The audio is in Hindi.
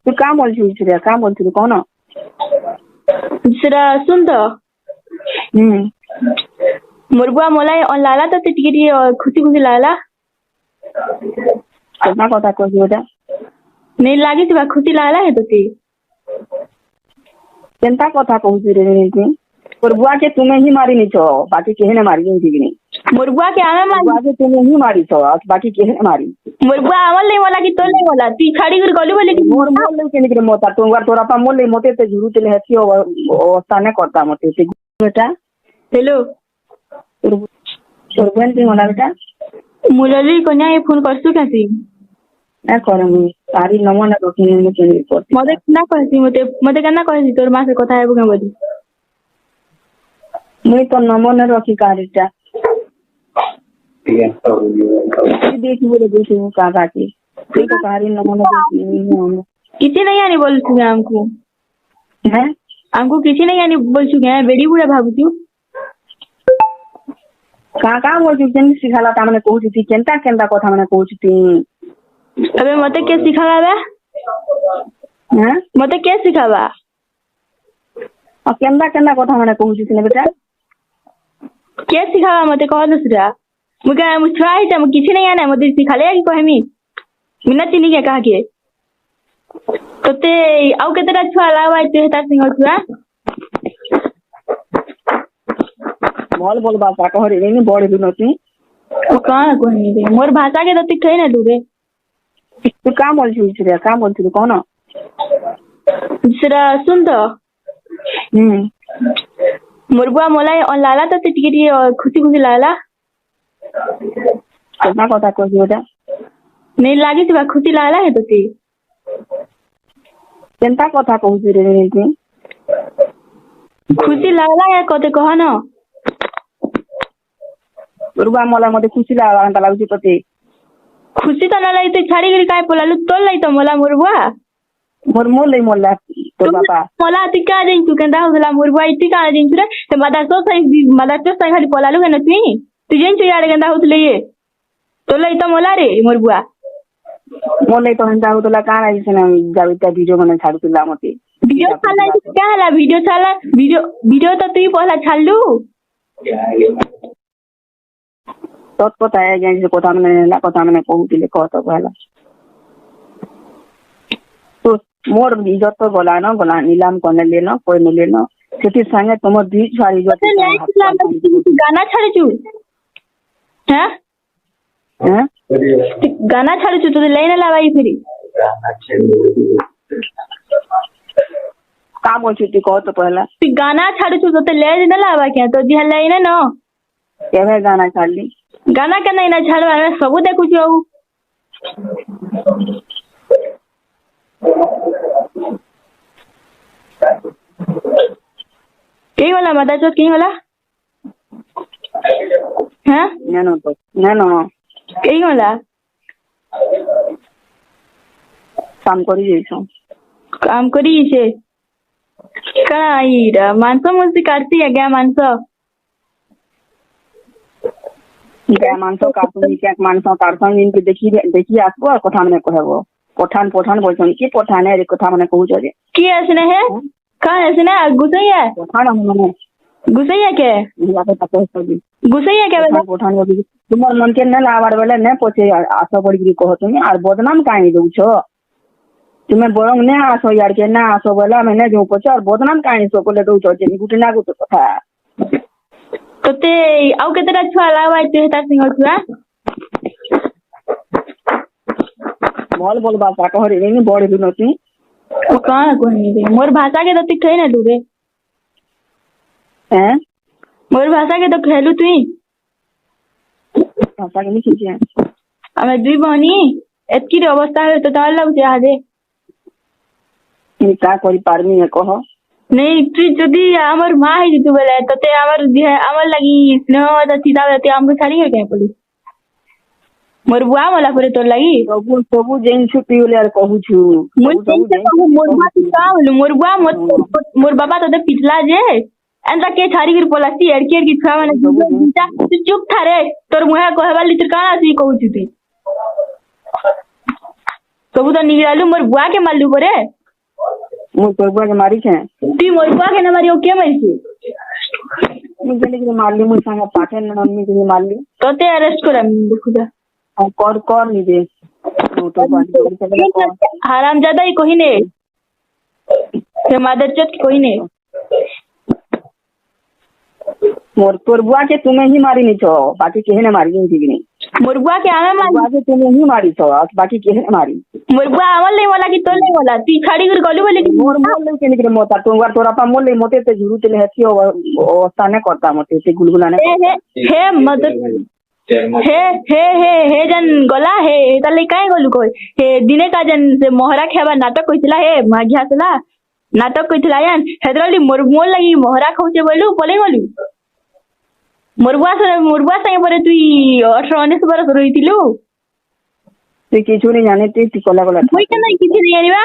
ତୁ କାଁ ବୋଲଛୁ ସେଟା କାଁ ବୋଲଥିଲୁ କଣ? ସେଟା ଶୁଣ ତ मोर बुआ मोला लाला तो टिके खुशी खुशी लागला କେନ୍ତା କଥା କହୁଛୁ ଏଟା नहीं लगी खुशी लागला है तो କେନ୍ତା କଥା କହୁଛୁ ରେ ତୁ ତୋର ବୁଆକେ ତୁମେ ହିଁ ମାରିନିଛ ବାକି କେହି ନା ମାରି ଯେମିତି କି मोर बुआ के आमे मार ବୁଆକେ ତୁମେ ହିଁ ମାରିଛ ଆଉ ବାକି କେହି ନା ମାରି मोर बुआ आमल नहीं वाला कि तोर नहीं वाला तू छाड़ी कर गलू बोले कि मोर मोर ले केनी मता तोर तोरा पा मोर ले मते ते झुरुतले हेती अवस्था ने करता मते ते बेटा हेलो तोर बहन के होला बेटा मुरली कन्या ये फोन करसु कैसी ना करमु तारी नमना रखिने ने केनी करती मते ना कहसी मते मते केना कहसी तोर मां से କଥା हेबो के बोली मुई तो नमना रखी कारीटा देखी बोले देखी का बाकी तू तो कारी नमना रखी किसी नहीं आनी बोल तू हमको हैं हमको किसी नहीं आनी बोल चुके हैं बेड़ी बुढ़ा भाबू तू का बोलछु केन सिखाला ता माने कहू छी केनता केनता कथा माने कहू छी अबे मते के सिखावा बे हैं मते के सिखावा और केनता केनता कथा माने कहू छी ने बेटा के सिखावा मते कह दसरा मुके मुछवा ही त किसी नहीं आने मते सिखाले कि कहमी मिना चिनी के कहा के तते आउ केतरा छुआ लावा ते तार सिंह छुआ बोल बोल बापा कह रे नहीं बड़ दिनती ओ कान कहनी रे मोर भाषा के तती ठई ना दूरे तू का बोलछु रे का बोलथिलु कोन सेरा सुन तो मोर बुआ मोला लाला तो टिके खुशी खुशी लागला केना कथा कहू बेटा नहीं लगी खुशी लागला है तो केनता कथा कहू रे तू खुशी लागला है कते कह न रुबा मोला मते खुशी लागला अंता लागु तते खुशी तो ना लगी छाड़ी गिरी काय पोलालु तोल लाई तो मोला मोर बुआ मोर मोर ले मोला तो बापा मोला ती का दिन तू केंदा होला मोर बुआ इती का दिन रे ते मदा तो सही खाली पोलालु है न तू जेन चु यार केंदा होतले ये तोल लाई तो मोला रे मोर बुआ मोर ले तो हंदा होतला का आई से ना जाविता वीडियो बना छाड़ुतला मते वीडियो छाला क्या हला वीडियो छाला वीडियो तो तू पहला छाड़लु तत पता है जे कथा माने कहूतिले कह तो कहला तो मोर इज्जत तो गला नीलाम कोने लेनो कोई न लेनो सेठी संगे तुम दी छाड़ी इज्जत गाना छाड़छु हैं हैं गाना छाड़छु तो लेने लावाई फिरी का बोलछु तू कह तो कहला तू गाना छाड़छु तो ले न लावा क्या तो जी हल्ला ही न केवे गाना छाड़ली गाना के नहीं ना छाड़वा सब देखु छी कहीं वाला मदा चो कहीं वाला हैं नेनो कहीं वाला काम करी जइछो काम करी छे कना ईरा मानसो मुसी काटती है क्या मानसो क्या मानसो काटुनी क्या मानसो तारसन दिन के देखी आसबो कथा माने कहबो पठान बोलछन की पठान रे कथा माने कहू जे की असने है का असने गुसैया पठान माने गुसैया के गुसैया के पठान बोली तुमर मन के न लावार बेले न पछे आशा पड़ी कह तुम और बदनाम काहे दउछो तुम्हें बरंग ने आसो यार के ना आसो बोला मैंने जो पछे और बदनाम काहे सो कोले दउछो जे गुटे ना गुटे कथा तते आउ केतरा छुआ लावा ते तार सिंह छुआ बोल बापा कह रे नहीं बड़ दिनती ओ कान कहनी रे मोर भाषा के तती ठई ना दूरे हैं मोर भाषा के तो खेलु तुई भाषा के नहीं छे हमें दुई बहनी एतकी अवस्था है तो तार लग जा दे का करी पारमी है कह नहीं तू जदी हमर मां है तू बोले तते हमर हमर लगी स्नेह त सीधा रहते हमको छाड़ी है के पुलिस मोर बुआ मला करे तोर लगी सबु जेन छुट्टी होले यार कहू छु मोर बुआ का बोलू मोर बुआ मोर बाबा तो पिछला जे एंदा के छाड़ी गिर पोलासी एड़की की छुआ माने तू चुप था रे तोर मुहा कहबा लिटर काना सी कहू छु तू ସବୁ ତ ନିଗିରାଲୁ मोर बुआ के मारलू परे मुझ तोर बुआ के मारी छे तू मोर बुआ के न मारियो के मारिसी मुझे लेकिन मारली मुझ संग पाठे न मम्मी के मारली तोते अरेस्ट करम देखु जा और कर नी दे तो बात हरामजादा ही कोई ने के मादरचोद कोई ने मोर तोर बुआ के तुम्हें ही मारी नहीं छो बाकी केहे ने मारी नहीं मोर बुआ के आमे मार बुआ के तुम्हें ही मारी छो बाकी केहे ने मारी मोर बुआ आमल नहीं वाला कि तो नहीं वाला तू खाड़ी कर गलू बोले कि मोर मोल ले के निकरे मोता तो वार तोरा पा मोल ले मोते ते झुरु चले हथी अवस्था ने करता मोते से गुलगुला ने हे मदद हे जन गला हे ताले काहे गलू कोई हे दिने का जन से मोहरा खेबा नाटक कइतला हे माघियासला नाटक कइतला यान हेदरली मोर मोल लगी मोहरा खौचे बोलू पले गलू मोरबुआ संगे परे तुई 18-19 बरस रहितिलु तू किछु नहीं जाने तू कला कला मुई के नहीं किछि नहीं जानिबा